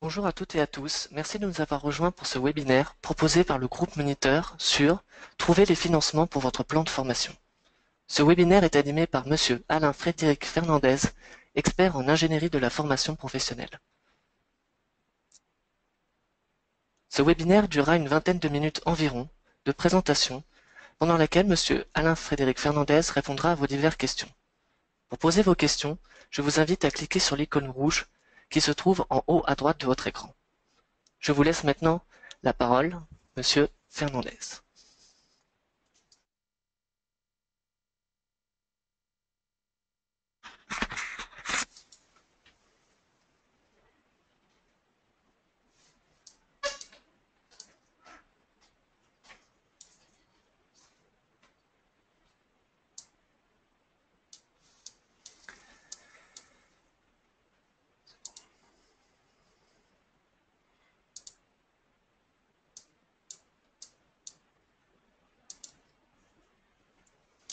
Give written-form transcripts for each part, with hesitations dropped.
Bonjour à toutes et à tous, merci de nous avoir rejoints pour ce webinaire proposé par le groupe Moniteur sur Trouver les financements pour votre plan de formation. Ce webinaire est animé par Monsieur Alain-Frédéric Fernandez, expert en ingénierie de la formation professionnelle. Ce webinaire durera une vingtaine de minutes environ de présentation, pendant laquelle Monsieur Alain-Frédéric Fernandez répondra à vos diverses questions. Pour poser vos questions, je vous invite à cliquer sur l'icône rouge qui se trouve en haut à droite de votre écran. Je vous laisse maintenant la parole, Monsieur Fernandez.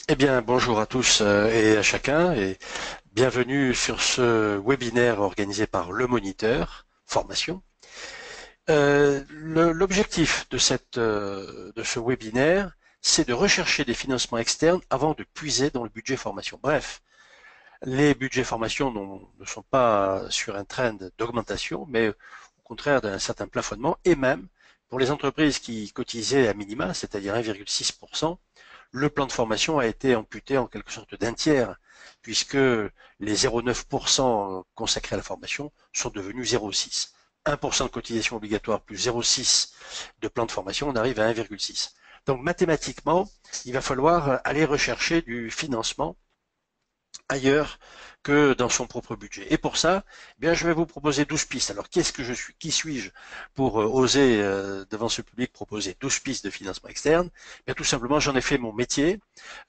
Eh bien, bonjour à tous et à chacun et bienvenue sur ce webinaire organisé par Le Moniteur Formation. L'objectif de ce webinaire, c'est de rechercher des financements externes avant de puiser dans le budget formation. Bref, les budgets formation ne sont pas sur un trend d'augmentation, mais au contraire d'un certain plafonnement et même pour les entreprises qui cotisaient à minima, c'est-à-dire 1,6%, le plan de formation a été amputé en quelque sorte d'un tiers, puisque les 0,9% consacrés à la formation sont devenus 0,6. 1% de cotisation obligatoire plus 0,6 de plan de formation, on arrive à 1,6. Donc mathématiquement, il va falloir aller rechercher du financement ailleurs que dans son propre budget. Et pour ça, eh bien, je vais vous proposer 12 pistes. Alors, qu'est-ce que je suis, qui suis-je pour oser devant ce public proposer 12 pistes de financement externe? Eh bien, tout simplement, j'en ai fait mon métier.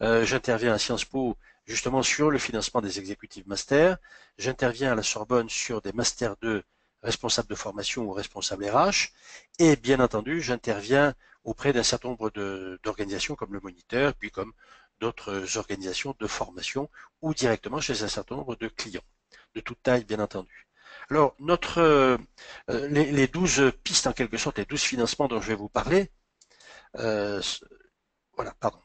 J'interviens à Sciences Po justement sur le financement des exécutifs masters. J'interviens à la Sorbonne sur des masters 2 responsables de formation ou responsables RH. Et bien entendu, j'interviens auprès d'un certain nombre d'organisations comme le Moniteur, puis comme d'autres organisations de formation ou directement chez un certain nombre de clients, de toute taille bien entendu. Alors, les 12 pistes en quelque sorte, les 12 financements dont je vais vous parler, euh, voilà, pardon,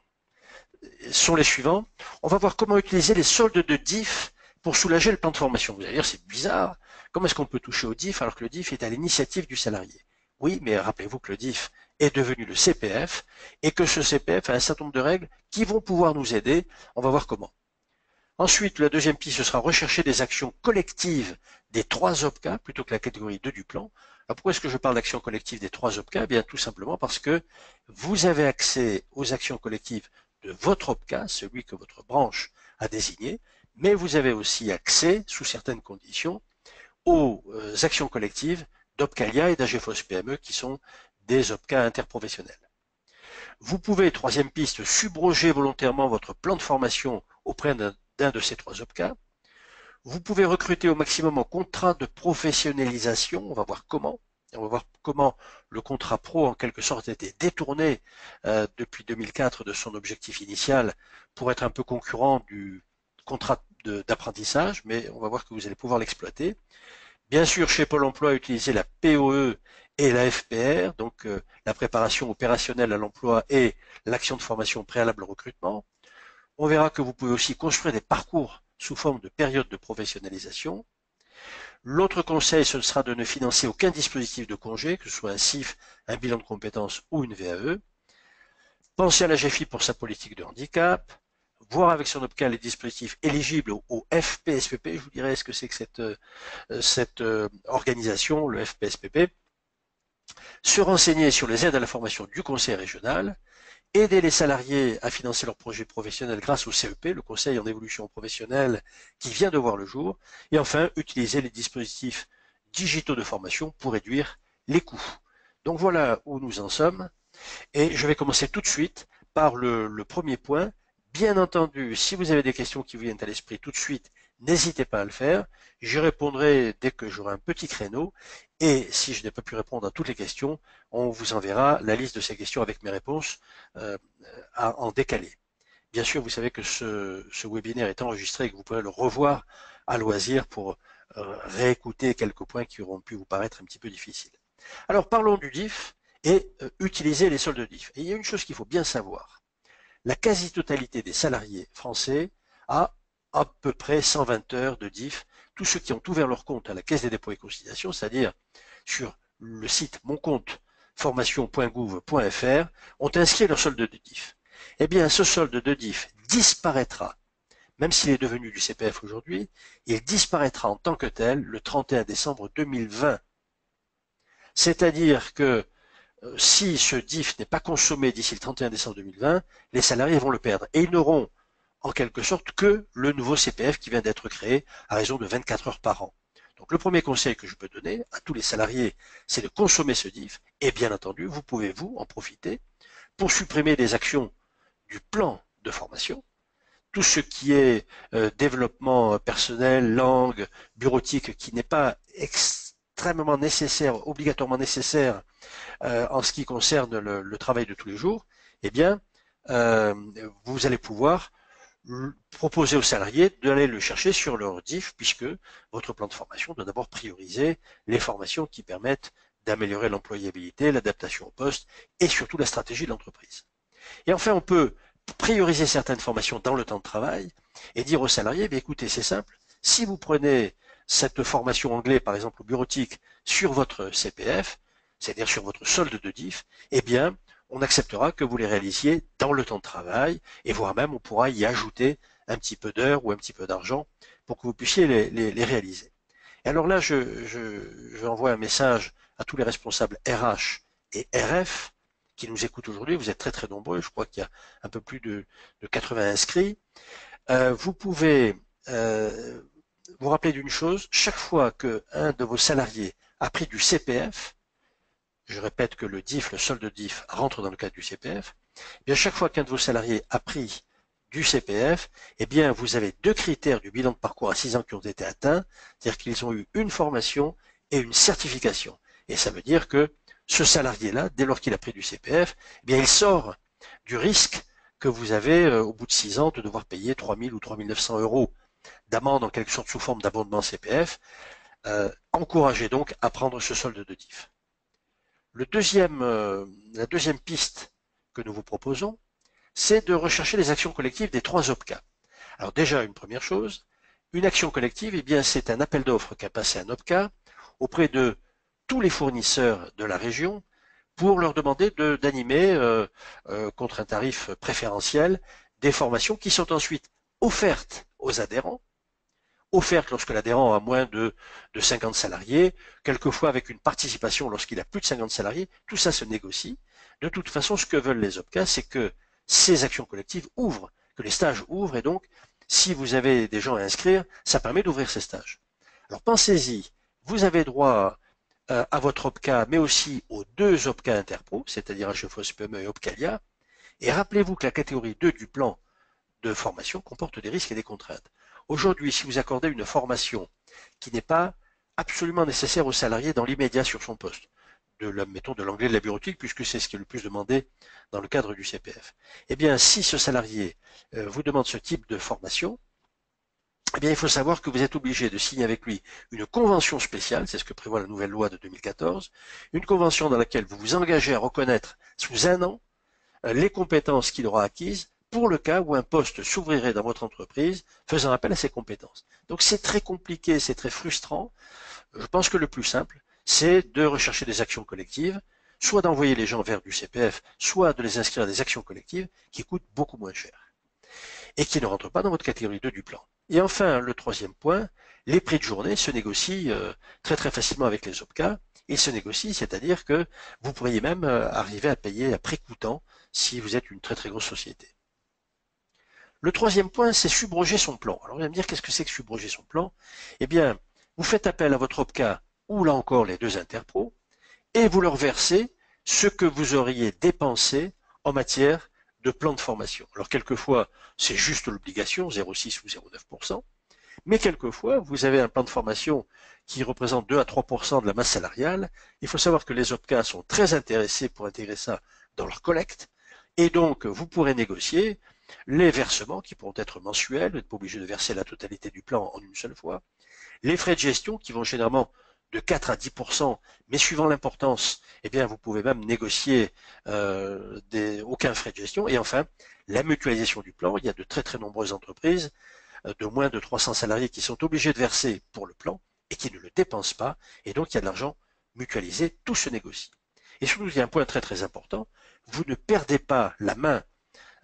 sont les suivants. On va voir comment utiliser les soldes de DIF pour soulager le plan de formation. Vous allez dire, c'est bizarre. Comment est-ce qu'on peut toucher au DIF alors que le DIF est à l'initiative du salarié? Oui, mais rappelez-vous que le DIF est devenu le CPF et que ce CPF a un certain nombre de règles qui vont pouvoir nous aider. On va voir comment. Ensuite, la deuxième piste, ce sera rechercher des actions collectives des trois OPCA plutôt que la catégorie 2 du plan. Alors pourquoi est-ce que je parle d'actions collectives des trois OPCA? Eh bien, tout simplement parce que vous avez accès aux actions collectives de votre OPCA, celui que votre branche a désigné, mais vous avez aussi accès, sous certaines conditions, aux actions collectives d'Opcalia et d'AGFOS PME qui sont des OPCA interprofessionnels. Vous pouvez, troisième piste, subroger volontairement votre plan de formation auprès d'un de ces trois OPCA. Vous pouvez recruter au maximum en contrat de professionnalisation. On va voir comment. On va voir comment le contrat pro, en quelque sorte, a été détourné depuis 2004 de son objectif initial pour être un peu concurrent du contrat d'apprentissage, mais on va voir que vous allez pouvoir l'exploiter. Bien sûr, chez Pôle emploi, utiliser la POE et la FPR, donc la préparation opérationnelle à l'emploi et l'action de formation préalable au recrutement. On verra que vous pouvez aussi construire des parcours sous forme de période de professionnalisation. L'autre conseil, ce sera de ne financer aucun dispositif de congé, que ce soit un CIF, un bilan de compétences ou une VAE. Pensez à la GFI pour sa politique de handicap. Voir avec son OPCA les dispositifs éligibles au FPSPP. Je vous dirai ce que c'est que cette organisation, le FPSPP. Se renseigner sur les aides à la formation du conseil régional. Aider les salariés à financer leurs projets professionnels grâce au CEP, le conseil en évolution professionnelle qui vient de voir le jour. Et enfin, utiliser les dispositifs digitaux de formation pour réduire les coûts. Donc voilà où nous en sommes. Et je vais commencer tout de suite par le premier point. Bien entendu, si vous avez des questions qui vous viennent à l'esprit tout de suite, n'hésitez pas à le faire. J'y répondrai dès que j'aurai un petit créneau. Et si je n'ai pas pu répondre à toutes les questions, on vous enverra la liste de ces questions avec mes réponses en décalé. Bien sûr, vous savez que ce webinaire est enregistré et que vous pouvez le revoir à loisir pour réécouter quelques points qui auront pu vous paraître un petit peu difficiles. Alors parlons du DIF et utiliser les soldes DIF. Et il y a une chose qu'il faut bien savoir. La quasi-totalité des salariés français a à peu près 120 heures de DIF. Tous ceux qui ont ouvert leur compte à la Caisse des dépôts et consignations, c'est-à-dire sur le site moncompteformation.gouv.fr, ont inscrit leur solde de DIF. Eh bien, ce solde de DIF disparaîtra, même s'il est devenu du CPF aujourd'hui, il disparaîtra en tant que tel le 31 décembre 2020. C'est-à-dire que si ce DIF n'est pas consommé d'ici le 31 décembre 2020, les salariés vont le perdre. Et ils n'auront en quelque sorte que le nouveau CPF qui vient d'être créé à raison de 24 heures par an. Donc le premier conseil que je peux donner à tous les salariés, c'est de consommer ce DIF. Et bien entendu, vous pouvez vous en profiter pour supprimer des actions du plan de formation, tout ce qui est développement personnel, langue, bureautique, qui n'est pas extrêmement nécessaire, obligatoirement nécessaire en ce qui concerne le travail de tous les jours, eh bien, vous allez pouvoir proposer aux salariés d'aller le chercher sur leur DIF, puisque votre plan de formation doit d'abord prioriser les formations qui permettent d'améliorer l'employabilité, l'adaptation au poste et surtout la stratégie de l'entreprise. Et enfin, on peut prioriser certaines formations dans le temps de travail et dire aux salariés, bien, écoutez, c'est simple, si vous prenez cette formation anglais, par exemple, au bureautique, sur votre CPF, c'est-à-dire sur votre solde de DIF, eh bien, on acceptera que vous les réalisiez dans le temps de travail, et voire même on pourra y ajouter un petit peu d'heures ou un petit peu d'argent pour que vous puissiez les réaliser. Et alors là, je envoie un message à tous les responsables RH et RF qui nous écoutent aujourd'hui. Vous êtes très très nombreux, je crois qu'il y a un peu plus de 80 inscrits. Vous pouvez vous rappeler d'une chose, chaque fois qu'un de vos salariés a pris du CPF, je répète que le DIF, le solde DIF, rentre dans le cadre du CPF, eh bien chaque fois qu'un de vos salariés a pris du CPF, eh bien vous avez deux critères du bilan de parcours à 6 ans qui ont été atteints, c'est-à-dire qu'ils ont eu une formation et une certification. Et ça veut dire que ce salarié-là, dès lors qu'il a pris du CPF, eh bien il sort du risque que vous avez au bout de 6 ans de devoir payer 3 000 ou 3 900 euros d'amende en quelque sorte sous forme d'abondement CPF. Encouragez donc à prendre ce solde de DIF. La deuxième piste que nous vous proposons, c'est de rechercher les actions collectives des 3 OPCA. Alors déjà, une première chose, une action collective, eh bien, c'est un appel d'offres qu'a passé un OPCA auprès de tous les fournisseurs de la région pour leur demander d'animer contre un tarif préférentiel des formations qui sont ensuite offertes aux adhérents, offerte lorsque l'adhérent a moins de 50 salariés, quelquefois avec une participation lorsqu'il a plus de 50 salariés, tout ça se négocie. De toute façon, ce que veulent les OPCA, c'est que ces actions collectives ouvrent, que les stages ouvrent, et donc, si vous avez des gens à inscrire, ça permet d'ouvrir ces stages. Alors pensez-y, vous avez droit à votre OPCA, mais aussi aux 2 OPCA Interpro, c'est-à-dire HFOS PME et OPCALIA, et rappelez-vous que la catégorie 2 du plan de formation comporte des risques et des contraintes. Aujourd'hui, si vous accordez une formation qui n'est pas absolument nécessaire aux salariés dans l'immédiat sur son poste, mettons de l'anglais de la bureautique, puisque c'est ce qui est le plus demandé dans le cadre du CPF, eh bien, si ce salarié vous demande ce type de formation, eh bien, il faut savoir que vous êtes obligé de signer avec lui une convention spéciale, c'est ce que prévoit la nouvelle loi de 2014, une convention dans laquelle vous vous engagez à reconnaître sous 1 an les compétences qu'il aura acquises pour le cas où un poste s'ouvrirait dans votre entreprise faisant appel à ces compétences. Donc c'est très compliqué, c'est très frustrant. Je pense que le plus simple, c'est de rechercher des actions collectives, soit d'envoyer les gens vers du CPF, soit de les inscrire à des actions collectives qui coûtent beaucoup moins cher et qui ne rentrent pas dans votre catégorie 2 du plan. Et enfin, le troisième point, les prix de journée se négocient très très facilement avec les OPCA. Ils se négocient, c'est-à-dire que vous pourriez même arriver à payer à prix coûtant si vous êtes une très très grosse société. Le troisième point, c'est subroger son plan. Alors, vous allez me dire, qu'est-ce que c'est que subroger son plan? Eh bien, vous faites appel à votre OPCA ou là encore les 2 Interpro et vous leur versez ce que vous auriez dépensé en matière de plan de formation. Alors, quelquefois, c'est juste l'obligation, 0,6 ou 0,9%, mais quelquefois, vous avez un plan de formation qui représente 2 à 3% de la masse salariale. Il faut savoir que les OPCA sont très intéressés pour intégrer ça dans leur collecte, et donc, vous pourrez négocier les versements qui pourront être mensuels, vous n'êtes pas obligé de verser la totalité du plan en une seule fois, Les frais de gestion qui vont généralement de 4 à 10%, mais suivant l'importance, eh bien, vous pouvez même négocier aucun frais de gestion. Et enfin, la mutualisation du plan. Il y a de très très nombreuses entreprises de moins de 300 salariés qui sont obligés de verser pour le plan et qui ne le dépensent pas. Et donc, il y a de l'argent mutualisé, tout se négocie. Et surtout, il y a un point très très important, vous ne perdez pas la main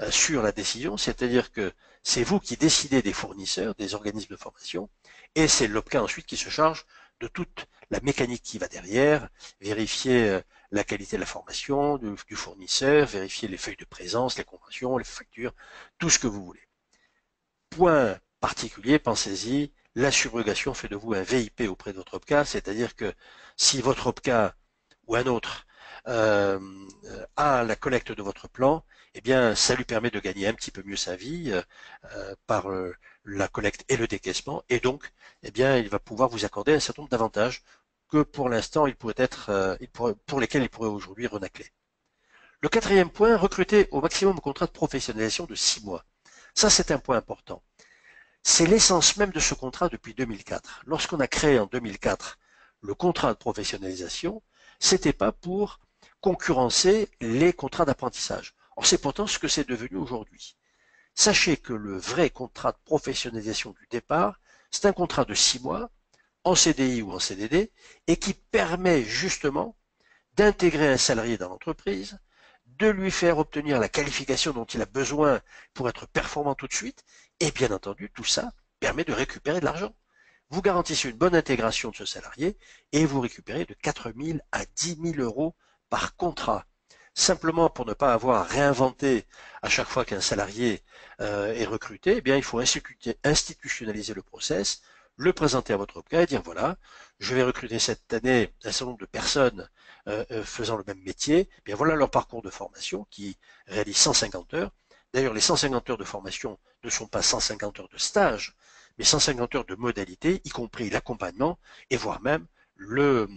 sur la décision, c'est-à-dire que c'est vous qui décidez des fournisseurs, des organismes de formation, et c'est l'OPCA ensuite qui se charge de toute la mécanique qui va derrière, vérifier la qualité de la formation du fournisseur, vérifier les feuilles de présence, les conventions, les factures, tout ce que vous voulez. Point particulier, pensez-y, la subrogation fait de vous un VIP auprès de votre OPCA, c'est-à-dire que si votre OPCA ou un autre euh, à la collecte de votre plan, eh bien, ça lui permet de gagner un petit peu mieux sa vie par la collecte et le décaissement, et donc, eh bien, il va pouvoir vous accorder un certain nombre d'avantages que pour l'instant, pour lesquels il pourrait aujourd'hui renacler. Le quatrième point, recruter au maximum un contrat de professionnalisation de 6 mois. Ça, c'est un point important. C'est l'essence même de ce contrat depuis 2004. Lorsqu'on a créé en 2004 le contrat de professionnalisation, c'était pas pour concurrencer les contrats d'apprentissage. Or, c'est pourtant ce que c'est devenu aujourd'hui. Sachez que le vrai contrat de professionnalisation du départ, c'est un contrat de 6 mois, en CDI ou en CDD, et qui permet justement d'intégrer un salarié dans l'entreprise, de lui faire obtenir la qualification dont il a besoin pour être performant tout de suite, et bien entendu, tout ça permet de récupérer de l'argent. Vous garantissez une bonne intégration de ce salarié et vous récupérez de 4 000 à 10 000 euros par contrat. Simplement pour ne pas avoir à réinventer à chaque fois qu'un salarié est recruté, eh bien, il faut institutionnaliser le process, le présenter à votre OPCA et dire voilà, je vais recruter cette année un certain nombre de personnes faisant le même métier, eh bien voilà leur parcours de formation qui réalise 150 heures. D'ailleurs, les 150 heures de formation ne sont pas 150 heures de stage, mais 150 heures de modalité, y compris l'accompagnement et voire même le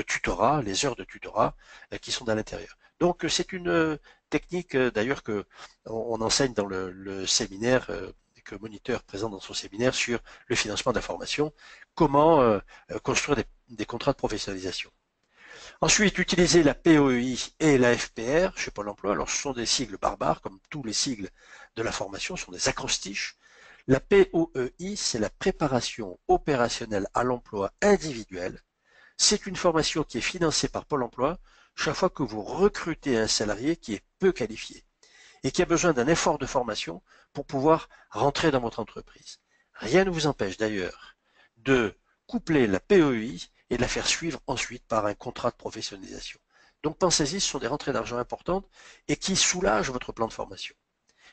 tutorat, les heures de tutorat qui sont à l'intérieur. Donc c'est une technique d'ailleurs que on enseigne dans le séminaire que Moniteur présente dans son séminaire sur le financement de la formation, comment construire des contrats de professionnalisation. Ensuite, utiliser la POEI et la FPR chez Pôle emploi. Alors, ce sont des sigles barbares, comme tous les sigles de la formation, ce sont des acrostiches. La POEI, c'est la préparation opérationnelle à l'emploi individuel. C'est une formation qui est financée par Pôle emploi chaque fois que vous recrutez un salarié qui est peu qualifié et qui a besoin d'un effort de formation pour pouvoir rentrer dans votre entreprise. Rien ne vous empêche d'ailleurs de coupler la PEI et de la faire suivre ensuite par un contrat de professionnalisation. Donc pensez-y, ce sont des rentrées d'argent importantes et qui soulagent votre plan de formation.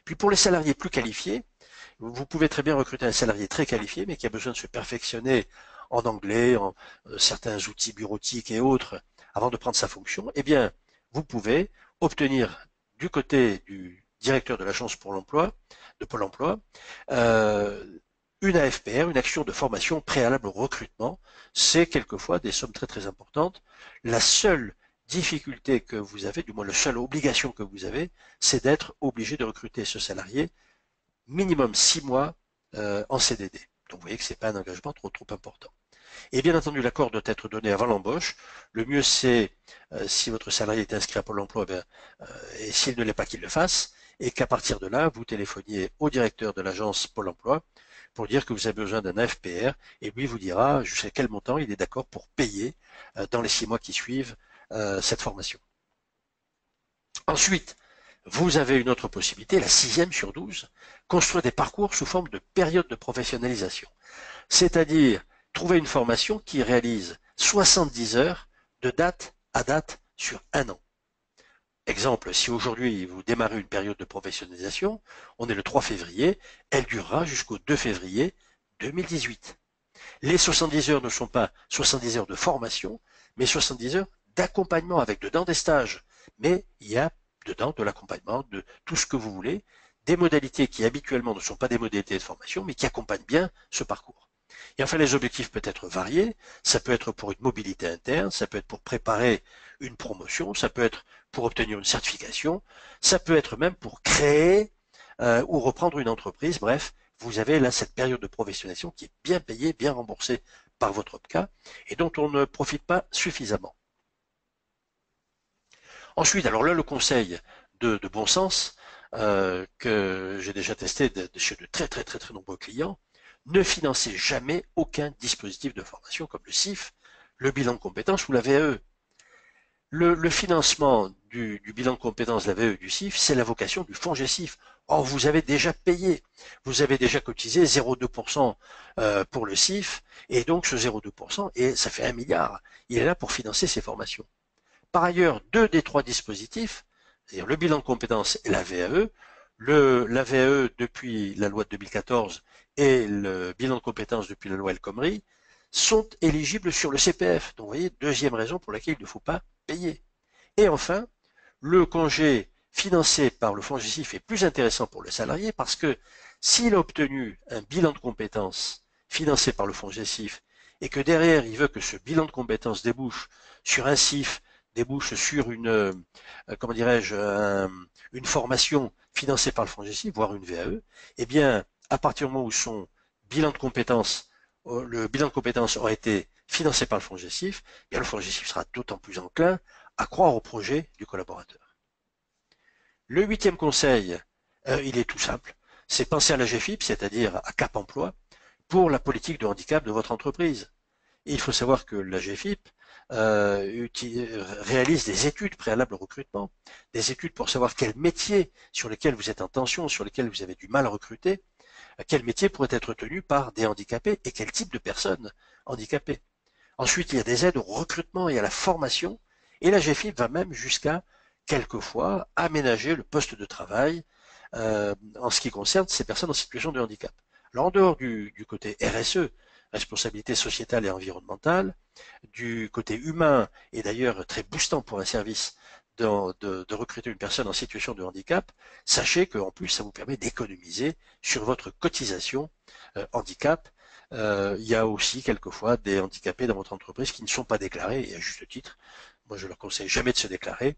Puis pour les salariés plus qualifiés, vous pouvez très bien recruter un salarié très qualifié mais qui a besoin de se perfectionner en anglais, en certains outils bureautiques et autres avant de prendre sa fonction. Eh bien, vous pouvez obtenir du côté du directeur de l'agence pour l'emploi, de Pôle emploi, une AFPR, une action de formation préalable au recrutement. C'est quelquefois des sommes très très importantes. La seule difficulté que vous avez, du moins la seule obligation que vous avez, c'est d'être obligé de recruter ce salarié minimum 6 mois en CDD. Donc vous voyez que ce n'est pas un engagement trop important. Et bien entendu, l'accord doit être donné avant l'embauche. Le mieux, c'est, si votre salarié est inscrit à Pôle emploi, et s'il ne l'est pas, qu'il le fasse, et qu'à partir de là, vous téléphoniez au directeur de l'agence Pôle emploi pour dire que vous avez besoin d'un AFPR, et lui vous dira jusqu'à quel montant il est d'accord pour payer dans les 6 mois qui suivent cette formation. Ensuite, vous avez une autre possibilité, la 6e sur 12, construire des parcours sous forme de période de professionnalisation. C'est-à-dire trouver une formation qui réalise 70 heures de date à date sur un an. Exemple, si aujourd'hui vous démarrez une période de professionnalisation, on est le 3 février, elle durera jusqu'au 2 février 2018. Les 70 heures ne sont pas 70 heures de formation, mais 70 heures d'accompagnement avec dedans des stages. Mais il y a dedans de l'accompagnement, de tout ce que vous voulez, des modalités qui habituellement ne sont pas des modalités de formation, mais qui accompagnent bien ce parcours. Et enfin, les objectifs peuvent être variés. Ça peut être pour une mobilité interne, ça peut être pour préparer une promotion, ça peut être pour obtenir une certification, ça peut être même pour créer ou reprendre une entreprise. Bref, vous avez là cette période de professionnalisation qui est bien payée, bien remboursée par votre OPCA et dont on ne profite pas suffisamment. Ensuite, alors là, le conseil de bon sens que j'ai déjà testé chez de très très très très nombreux clients, ne financez jamais aucun dispositif de formation comme le CIF, le bilan de compétences ou la VAE. Le financement du bilan de compétences de la VAE et du CIF, c'est la vocation du fonds GESIF. Or, vous avez déjà payé, vous avez déjà cotisé 0,2% pour le CIF, et donc ce 0,2%, et ça fait 1 milliard, il est là pour financer ces formations. Par ailleurs, deux des trois dispositifs, c'est-à-dire le bilan de compétences et la VAE, la VAE depuis la loi de 2014 et le bilan de compétences depuis la loi El Khomri, sont éligibles sur le CPF. Donc vous voyez, deuxième raison pour laquelle il ne faut pas payer. Et enfin, le congé financé par le fonds GESIF est plus intéressant pour le salarié parce que s'il a obtenu un bilan de compétences financé par le fonds GESIF et que derrière il veut que ce bilan de compétences débouche sur un CIF, débouche sur comment dirais-je, une formation financée par le fonds GESIF, voire une VAE, eh bien, à partir du moment où son bilan de compétences, le bilan de compétences aura été financé par le fonds GESIF, eh bien le fonds GESIF sera d'autant plus enclin à croire au projet du collaborateur. Le huitième conseil, il est tout simple, c'est penser à la GFIP, c'est-à-dire à Cap Emploi, pour la politique de handicap de votre entreprise. Et il faut savoir que la GFIP réalise des études préalables au recrutement, des études pour savoir quel métier sur lesquels vous êtes en tension, sur lesquels vous avez du mal à recruter, quel métier pourrait être tenu par des handicapés et quel type de personnes handicapées. Ensuite, il y a des aides au recrutement et à la formation, et la GFIP va même jusqu'à, quelquefois, aménager le poste de travail en ce qui concerne ces personnes en situation de handicap. Alors, en dehors du côté RSE, responsabilité sociétale et environnementale, du côté humain, et d'ailleurs très boostant pour un service de recruter une personne en situation de handicap, sachez qu'en plus, ça vous permet d'économiser sur votre cotisation handicap. Il y a aussi quelquefois des handicapés dans votre entreprise qui ne sont pas déclarés, et à juste titre. Moi, je leur conseille jamais de se déclarer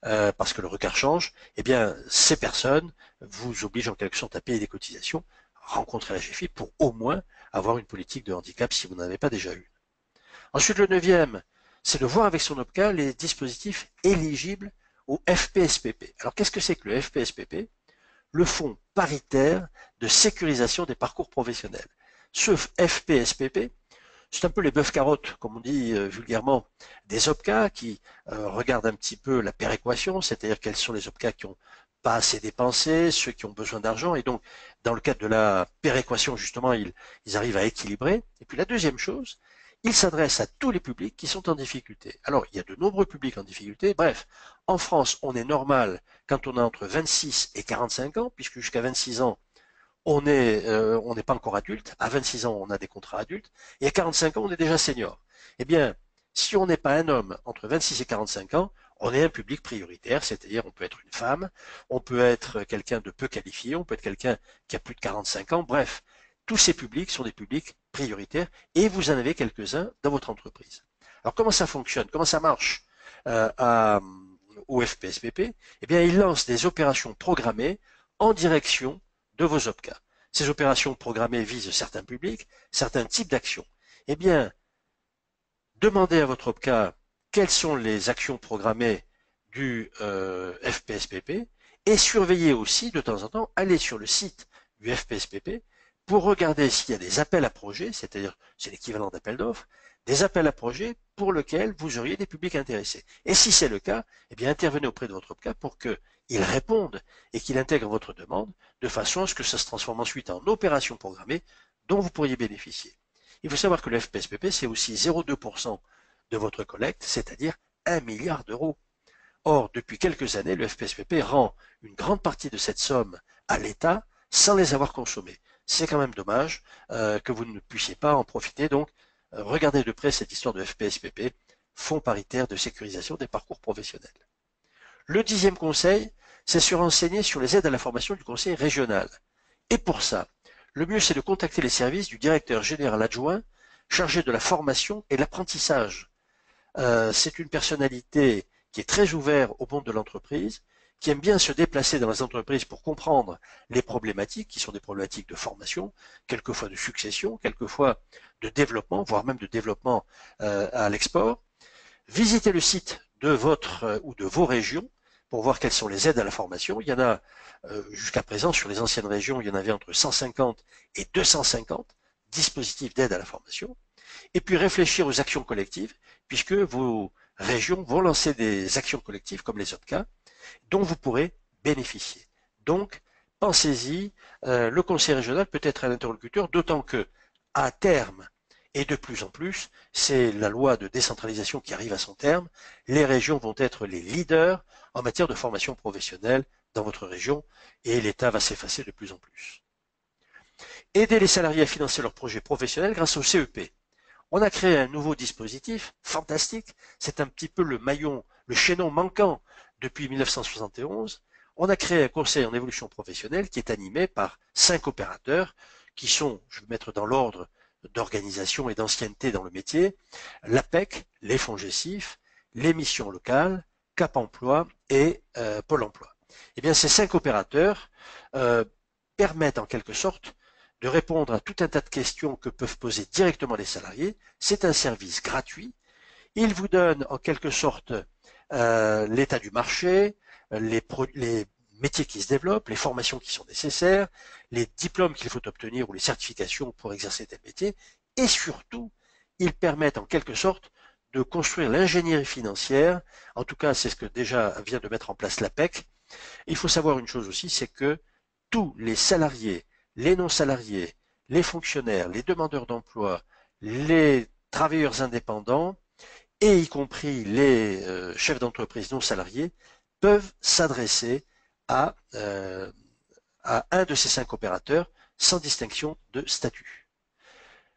parce que le regard change. Eh bien, ces personnes vous obligent en quelque sorte à payer des cotisations. Rencontrez la GFIP pour au moins avoir une politique de handicap si vous n'en avez pas déjà eu. Ensuite, le neuvième, c'est de voir avec son OPCA les dispositifs éligibles au FPSPP. Alors, qu'est-ce que c'est que le FPSPP? Le Fonds paritaire de sécurisation des parcours professionnels. Ce FPSPP, c'est un peu les bœufs-carottes, comme on dit vulgairement, des OPCA qui regardent un petit peu la péréquation, c'est-à-dire quels sont les OPCA qui ont pas assez dépensé, ceux qui ont besoin d'argent, et donc dans le cadre de la péréquation, justement, ils arrivent à équilibrer. Et puis la deuxième chose, il s'adresse à tous les publics qui sont en difficulté. Alors, il y a de nombreux publics en difficulté. Bref, en France, on est normal quand on a entre 26 et 45 ans, puisque jusqu'à 26 ans, on n'est pas encore adulte. À 26 ans, on a des contrats adultes. Et à 45 ans, on est déjà senior. Eh bien, si on n'est pas un homme entre 26 et 45 ans, on est un public prioritaire, c'est-à-dire on peut être une femme, on peut être quelqu'un de peu qualifié, on peut être quelqu'un qui a plus de 45 ans. Bref, tous ces publics sont des publics prioritaires et vous en avez quelques-uns dans votre entreprise. Alors comment ça fonctionne? Comment ça marche au FPSPP? Eh bien, il lance des opérations programmées en direction de vos OPCA. Ces opérations programmées visent certains publics, certains types d'actions. Eh bien, demandez à votre OPCA quelles sont les actions programmées du FPSPP et surveillez aussi de temps en temps, allez sur le site du FPSPP pour regarder s'il y a des appels à projets, c'est-à-dire c'est l'équivalent d'appels d'offres, des appels à projets pour lesquels vous auriez des publics intéressés. Et si c'est le cas, eh bien intervenez auprès de votre OPCA pour qu'il réponde et qu'il intègre votre demande de façon à ce que ça se transforme ensuite en opération programmée dont vous pourriez bénéficier. Il faut savoir que le FPSPP, c'est aussi 0,2% de votre collecte, c'est-à-dire 1 milliard d'euros. Or, depuis quelques années, le FPSPP rend une grande partie de cette somme à l'État sans les avoir consommés. C'est quand même dommage que vous ne puissiez pas en profiter. Donc, regardez de près cette histoire de FPSPP, Fonds paritaire de sécurisation des parcours professionnels. Le 10e conseil, c'est se renseigner sur les aides à la formation du conseil régional. Et pour ça, le mieux c'est de contacter les services du directeur général adjoint chargé de la formation et de l'apprentissage. C'est une personnalité qui est très ouverte au monde de l'entreprise, qui aiment bien se déplacer dans les entreprises pour comprendre les problématiques, qui sont des problématiques de formation, quelquefois de succession, quelquefois de développement, voire même de développement à l'export. Visitez le site de votre ou de vos régions pour voir quelles sont les aides à la formation. Il y en a jusqu'à présent sur les anciennes régions, il y en avait entre 150 et 250 dispositifs d'aide à la formation. Et puis réfléchir aux actions collectives, puisque vos régions vont lancer des actions collectives comme les OPCA, dont vous pourrez bénéficier. Donc, pensez-y, le conseil régional peut être un interlocuteur, d'autant que, à terme, et de plus en plus, c'est la loi de décentralisation qui arrive à son terme, les régions vont être les leaders en matière de formation professionnelle dans votre région, et l'État va s'effacer de plus en plus. Aider les salariés à financer leurs projets professionnels grâce au CEP. On a créé un nouveau dispositif fantastique, c'est un petit peu le maillon, le chaînon manquant depuis 1971. On a créé un conseil en évolution professionnelle qui est animé par 5 opérateurs qui sont, je vais mettre dans l'ordre d'organisation et d'ancienneté dans le métier, l'APEC, les fonds GESIF, les missions locales, Cap Emploi et Pôle Emploi. Eh bien, ces 5 opérateurs permettent en quelque sorte de répondre à tout un tas de questions que peuvent poser directement les salariés. C'est un service gratuit. Il vous donne en quelque sorte l'état du marché, les métiers qui se développent, les formations qui sont nécessaires, les diplômes qu'il faut obtenir ou les certifications pour exercer tel métier. Et surtout, ils permettent en quelque sorte de construire l'ingénierie financière. En tout cas, c'est ce que déjà vient de mettre en place l'APEC. Il faut savoir une chose aussi, c'est que tous les salariés, les non-salariés, les fonctionnaires, les demandeurs d'emploi, les travailleurs indépendants, et y compris les chefs d'entreprise non salariés, peuvent s'adresser à un de ces 5 opérateurs sans distinction de statut.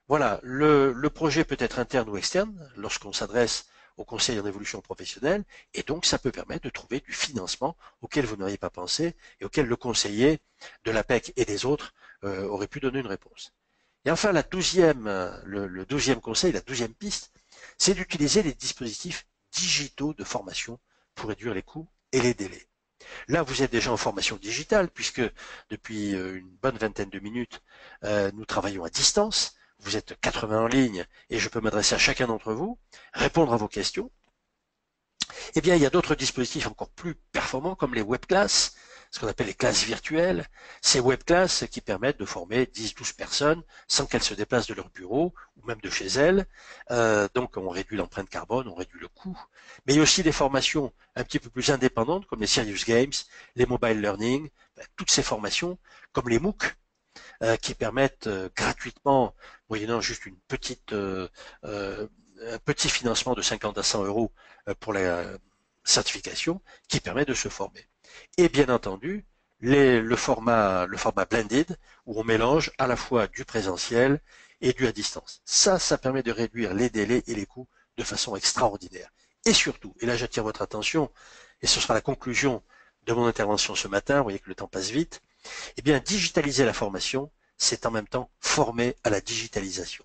Voilà, le projet peut être interne ou externe lorsqu'on s'adresse au conseil en évolution professionnelle, et donc ça peut permettre de trouver du financement auquel vous n'auriez pas pensé et auquel le conseiller de l'APEC et des autres aurait pu donner une réponse. Et enfin, le 12e conseil, la 12e piste, c'est d'utiliser les dispositifs digitaux de formation pour réduire les coûts et les délais. Là, vous êtes déjà en formation digitale, puisque depuis une bonne vingtaine de minutes, nous travaillons à distance. Vous êtes 80 en ligne et je peux m'adresser à chacun d'entre vous, répondre à vos questions. Eh bien, il y a d'autres dispositifs encore plus performants comme les webclasses, ce qu'on appelle les classes virtuelles. Ces webclasses qui permettent de former 10-12 personnes sans qu'elles se déplacent de leur bureau ou même de chez elles. Donc, on réduit l'empreinte carbone, on réduit le coût. Mais il y a aussi des formations un petit peu plus indépendantes comme les Serious Games, les Mobile Learning, toutes ces formations comme les MOOC qui permettent gratuitement, moyennant juste un petit financement de 50 à 100 euros pour la certification, qui permet de se former. Et bien entendu, le format blended, où on mélange à la fois du présentiel et du à distance. Ça permet de réduire les délais et les coûts de façon extraordinaire. Et surtout, et là j'attire votre attention, et ce sera la conclusion de mon intervention ce matin, vous voyez que le temps passe vite, eh bien, digitaliser la formation, c'est en même temps former à la digitalisation.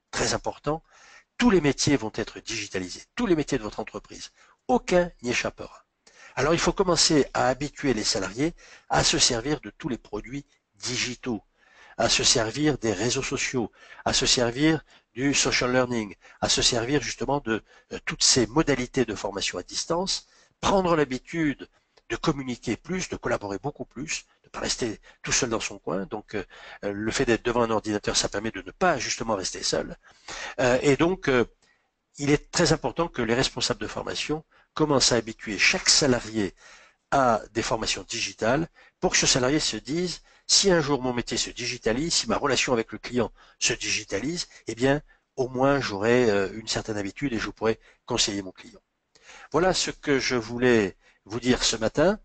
Très important, tous les métiers vont être digitalisés, tous les métiers de votre entreprise. Aucun n'y échappera. Alors, il faut commencer à habituer les salariés à se servir de tous les produits digitaux, à se servir des réseaux sociaux, à se servir du social learning, à se servir justement de toutes ces modalités de formation à distance, prendre l'habitude de communiquer plus, de collaborer beaucoup plus, de ne pas rester tout seul dans son coin. Donc, le fait d'être devant un ordinateur, ça permet de ne pas justement rester seul. Et donc, il est très important que les responsables de formation commencent à habituer chaque salarié à des formations digitales pour que ce salarié se dise, si un jour mon métier se digitalise, si ma relation avec le client se digitalise, eh bien, au moins j'aurai une certaine habitude et je pourrai conseiller mon client. Voilà ce que je voulais vous dire ce matin.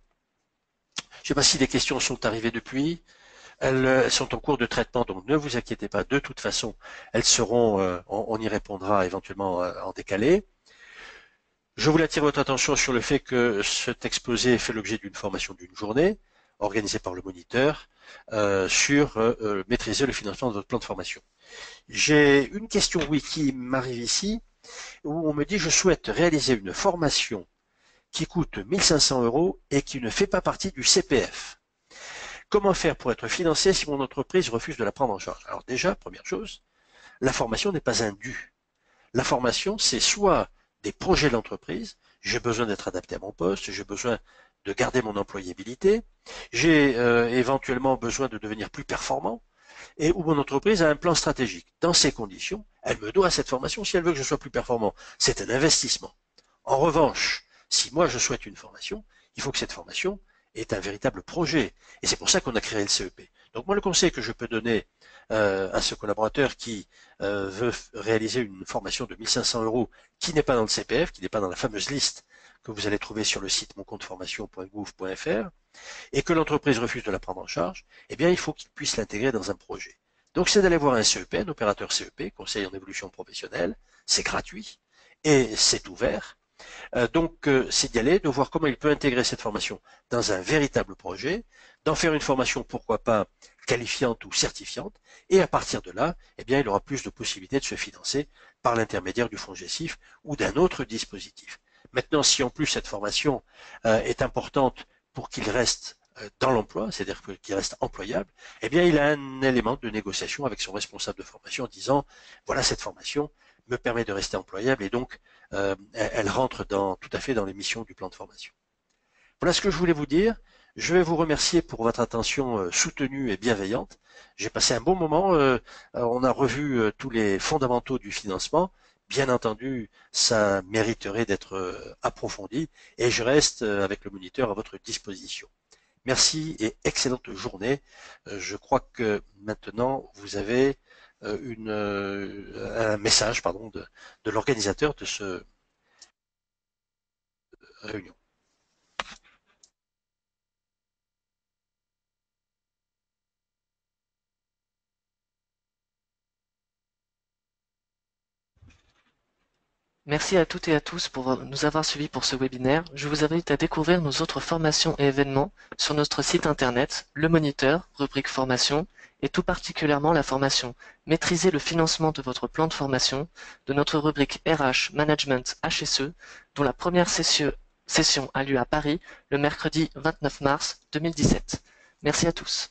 Je ne sais pas si des questions sont arrivées depuis. Elles sont en cours de traitement, donc ne vous inquiétez pas. De toute façon, elles seront, on y répondra éventuellement en décalé. Je voulais attirer votre attention sur le fait que cet exposé fait l'objet d'une formation d'une journée, organisée par le moniteur, sur maîtriser le financement de votre plan de formation. J'ai une question, oui, qui m'arrive ici, où on me dit je souhaite réaliser une formation qui coûte 1500 € et qui ne fait pas partie du CPF. Comment faire pour être financé si mon entreprise refuse de la prendre en charge? Alors déjà, première chose, la formation n'est pas un dû. La formation, c'est soit des projets de l'entreprise, j'ai besoin d'être adapté à mon poste, j'ai besoin de garder mon employabilité, j'ai éventuellement besoin de devenir plus performant, et où mon entreprise a un plan stratégique. Dans ces conditions, elle me doit cette formation si elle veut que je sois plus performant. C'est un investissement. En revanche, si moi je souhaite une formation, il faut que cette formation ait un véritable projet. Et c'est pour ça qu'on a créé le CEP. Donc moi, le conseil que je peux donner à ce collaborateur qui veut réaliser une formation de 1500 € qui n'est pas dans le CPF, qui n'est pas dans la fameuse liste que vous allez trouver sur le site moncompteformation.gouv.fr, et que l'entreprise refuse de la prendre en charge, eh bien, il faut qu'il puisse l'intégrer dans un projet. Donc, c'est d'aller voir un CEP, un opérateur CEP, conseil en évolution professionnelle, c'est gratuit et c'est ouvert. C'est d'y aller, de voir comment il peut intégrer cette formation dans un véritable projet, d'en faire une formation, pourquoi pas, qualifiante ou certifiante, et à partir de là, eh bien, il aura plus de possibilités de se financer par l'intermédiaire du fonds GESIF ou d'un autre dispositif. Maintenant, si en plus cette formation est importante pour qu'il reste dans l'emploi, c'est-à-dire qu'il reste employable, eh bien, il a un élément de négociation avec son responsable de formation en disant, voilà, cette formation me permet de rester employable et donc elle rentre tout à fait dans les missions du plan de formation. Voilà ce que je voulais vous dire. Je vais vous remercier pour votre attention soutenue et bienveillante. J'ai passé un bon moment. On a revu tous les fondamentaux du financement. Bien entendu, ça mériterait d'être approfondi et je reste avec le moniteur à votre disposition. Merci et excellente journée. Je crois que maintenant vous avez un message de l'organisateur de ce réunion. Merci à toutes et à tous pour nous avoir suivis pour ce webinaire. Je vous invite à découvrir nos autres formations et événements sur notre site internet, Le Moniteur, rubrique formation, et tout particulièrement la formation Maîtriser le financement de votre plan de formation de notre rubrique RH Management HSE, dont la première session a lieu à Paris le mercredi 29 mars 2017. Merci à tous.